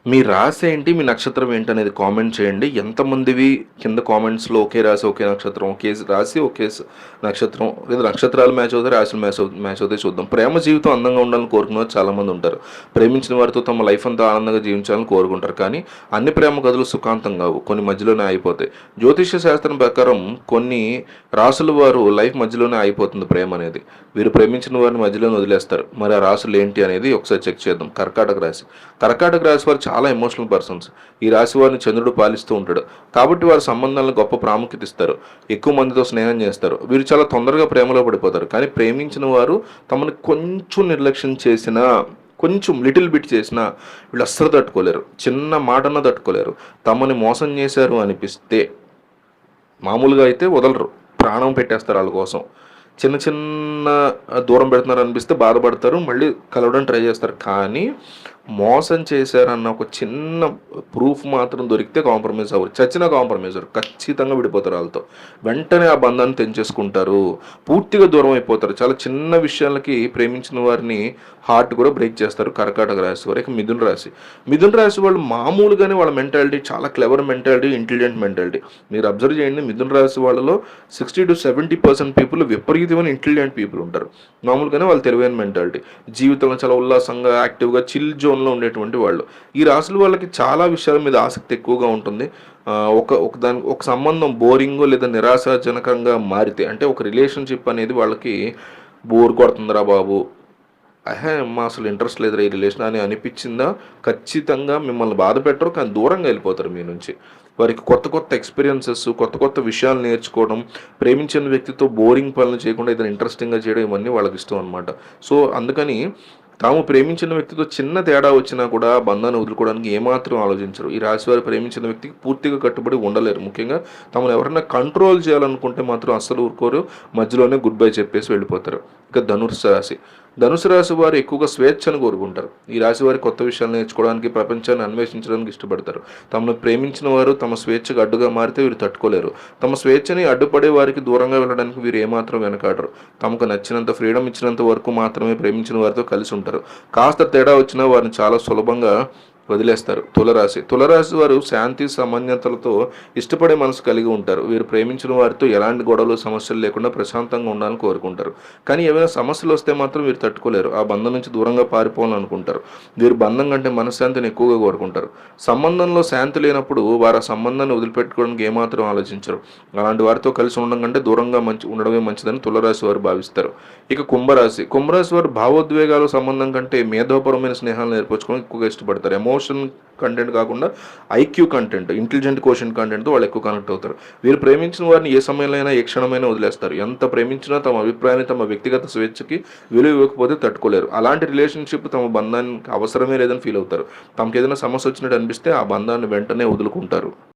మీ రాసేంటి? మీ నక్షత్రం ఏంటనేది కామెంట్ చేయండి. ఎంతమందివి కింద కామెంట్స్‌లో ఒకే రాశి, ఒకే నక్షత్రం, ఒకే రాశి, ఒకే నక్షత్రం లేదా నక్షత్రాలు మ్యాచ్ అవుతాయి, రాశులు మ్యాచ్ అవుతాయి చూద్దాం. ప్రేమ జీవితం అందంగా ఉండాలని కోరుకునే వాళ్ళు చాలామంది ఉంటారు. ప్రేమించిన వారితో తమ లైఫ్ అంతా ఆనందంగా జీవించాలని కోరుకుంటారు. కానీ అన్ని ప్రేమ కథలు సుఖాంతం కావు. కొన్ని మధ్యలోనే ఆగిపోతాయి. జ్యోతిష్య శాస్త్రం ప్రకారం కొన్ని రాసుల వారు లైఫ్ మధ్యలోనే ఆగిపోతుంది ప్రేమ అనేది. వీరు ప్రేమించిన వారిని మధ్యలోనే వదిలేస్తారు. మరి ఆ రాసులు ఏంటి అనేది ఒకసారి చెక్ చేద్దాం. కర్కాటక రాశి. కర్కాటక రాశి వారు చాలా ఎమోషనల్ పర్సన్స్. ఈ రాశి వారిని చంద్రుడు పాలిస్తూ ఉంటాడు. కాబట్టి వారి సంబంధాలను గొప్ప ప్రాముఖ్యత ఇస్తారు. ఎక్కువ మందితో స్నేహం చేస్తారు. వీరు చాలా తొందరగా ప్రేమలో పడిపోతారు. కానీ ప్రేమించిన వారు తమను కొంచెం నిర్లక్ష్యం చేసినా, కొంచెం లిటిల్ బిట్ చేసినా వీళ్ళు అస్సలు తట్టుకోలేరు. చిన్న మాటన్నా తట్టుకోలేరు. తమని మోసం చేశారు అనిపిస్తే మామూలుగా అయితే వదలరు. ప్రాణం పెట్టేస్తారు వాళ్ళ కోసం. చిన్న చిన్న దూరం పెడుతున్నారు అనిపిస్తే బాధపడతారు. మళ్ళీ కలవడానికి ట్రై చేస్తారు. కానీ మోసం చేశారన్న ఒక చిన్న ప్రూఫ్ మాత్రం దొరికితే కాంప్రమైజ్ అవ్వరు. చచ్చినా కాంప్రమైజ్ అవ్వరు. ఖచ్చితంగా విడిపోతారు వాళ్ళతో. వెంటనే ఆ బంధాన్ని తెంచేసుకుంటారు. పూర్తిగా దూరం అయిపోతారు. చాలా చిన్న విషయాలకి ప్రేమించిన వారిని హార్ట్ కూడా బ్రేక్ చేస్తారు. కర్కాటక రాశి వారు. ఇక మిథున రాశి. మిథున రాశి వాళ్ళు మామూలుగానే వాళ్ళ మెంటాలిటీ చాలా క్లెవర్ మెంటాలిటీ, ఇంటెలిజెంట్ మెంటాలిటీ. మీరు అబ్జర్వ్ చేయండి, మిథున రాశి వాళ్ళలో 60-70% పీపుల్ విపరీతమైన ఇంటెలిజెంట్ పీపుల్ ఉంటారు. మామూలుగానే వాళ్ళు తెలివైన మెంటాలిటీ. జీవితంలో చాలా ఉల్లాసంగా, యాక్టివ్గా, చిల్ జోన్లో ఉండేటువంటి వాళ్ళు. ఈ రాశుల వాళ్ళకి చాలా విషయాల మీద ఆసక్తి ఎక్కువగా ఉంటుంది. ఒక సంబంధం బోరింగో లేదా నిరాశాజనకంగా మారితే, అంటే ఒక రిలేషన్షిప్ అనేది వాళ్ళకి బోర్ కొడుతుందిరా బాబు, అమ్మా అసలు ఇంట్రెస్ట్ లేదురా ఈ రిలేషన్ అని అనిపించిందా, ఖచ్చితంగా మిమ్మల్ని బాధ పెట్టరు. కానీ దూరంగా వెళ్ళిపోతారు మీ నుంచి. వారికి కొత్త కొత్త ఎక్స్పీరియన్సెస్, కొత్త కొత్త విషయాలు నేర్చుకోవడం, ప్రేమించిన వ్యక్తితో బోరింగ్ పనులు చేయకుండా ఏదైనా ఇంట్రెస్టింగ్గా చేయడం, ఇవన్నీ వాళ్ళకి ఇష్టం అనమాట. సో అందుకని తాము ప్రేమించిన వ్యక్తితో చిన్న తేడా వచ్చినా కూడా బంధాన్ని వదులుకోవడానికి ఏమాత్రం ఆలోచించరు. ఈ రాశి వారు ప్రేమించిన వ్యక్తికి పూర్తిగా కట్టుబడి ఉండలేరు. ముఖ్యంగా తమను ఎవరైనా కంట్రోల్ చేయాలనుకుంటే మాత్రం అస్సలు ఊరుకోరు. మధ్యలోనే గుడ్ బై చెప్పేసి వెళ్ళిపోతారు. ఇక ధనుర్సు రాశి. ధనుసు రాశి వారు ఎక్కువగా స్వేచ్ఛను కోరుకుంటారు. ఈ రాశి వారి కొత్త విషయాలు నేర్చుకోవడానికి, ప్రపంచాన్ని అన్వేషించడానికి ఇష్టపడతారు. తమను ప్రేమించిన వారు తమ స్వేచ్ఛకు అడ్డుగా మారితే వీరు తట్టుకోలేరు. తమ స్వేచ్ఛని అడ్డుపడే వారికి దూరంగా వెళ్ళడానికి వీరు ఏమాత్రం వెనకాడరు. తమకు నచ్చినంత ఫ్రీడమ్ ఇచ్చినంత వరకు మాత్రమే ప్రేమించిన వారితో కలిసి ఉంటారు. కాస్త తేడా వచ్చినా వారిని చాలా సులభంగా వదిలేస్తారు. తులరాశి. తులరాశి వారు శాంతి సమన్వయతలతో ఇష్టపడే మనసు కలిగి ఉంటారు. వీరు ప్రేమించిన వారితో ఎలాంటి గొడవలు, సమస్యలు లేకుండా ప్రశాంతంగా ఉండాలని కోరుకుంటారు. కానీ ఏమైనా సమస్యలు వస్తే మాత్రం వీరు తట్టుకోలేరు. ఆ బంధం నుంచి దూరంగా పారిపోవాలనుకుంటారు. వీరు బంధం కంటే మనశ్శాంతిని ఎక్కువగా కోరుకుంటారు. సంబంధంలో శాంతి లేనప్పుడు వారు ఆ సంబంధాన్ని వదిలిపెట్టుకోవడానికి ఏమాత్రం ఆలోచించరు. అలాంటి వారితో కలిసి ఉండడం కంటే దూరంగా ఉండడమే మంచిదని తులరాశి వారు భావిస్తారు. ఇక కుంభరాశి. కుంభరాశి వారు భావోద్వేగాల సంబంధం కంటే మేధోపరమైన స్నేహాలను ఏర్పరచుకోవడం ఎక్కువగా ఇష్టపడతారు. ఎమోషన్ కంటెంట్ కాకుండా ఐక్యూ కంటెంట్, ఇంటెలిజెంట్ క్వశ్చన్ కంటెంట్తో వాళ్ళు ఎక్కువ కనెక్ట్ అవుతారు. వీరు ప్రేమించిన వారిని ఏ సమయంలో అయినా, ఏ క్షణమైనా వదిలేస్తారు. ఎంత ప్రేమించినా తమ అభిప్రాయాన్ని, తమ వ్యక్తిగత స్వేచ్ఛకి విలువ ఇవ్వకపోతే తట్టుకోలేరు. అలాంటి రిలేషన్షిప్ తమ బంధానికి అవసరమే లేదని ఫీల్ అవుతారు. తమకు ఏదైనా సమస్య వచ్చినట్టు అనిపిస్తే ఆ బంధాన్ని వెంటనే వదులుకుంటారు.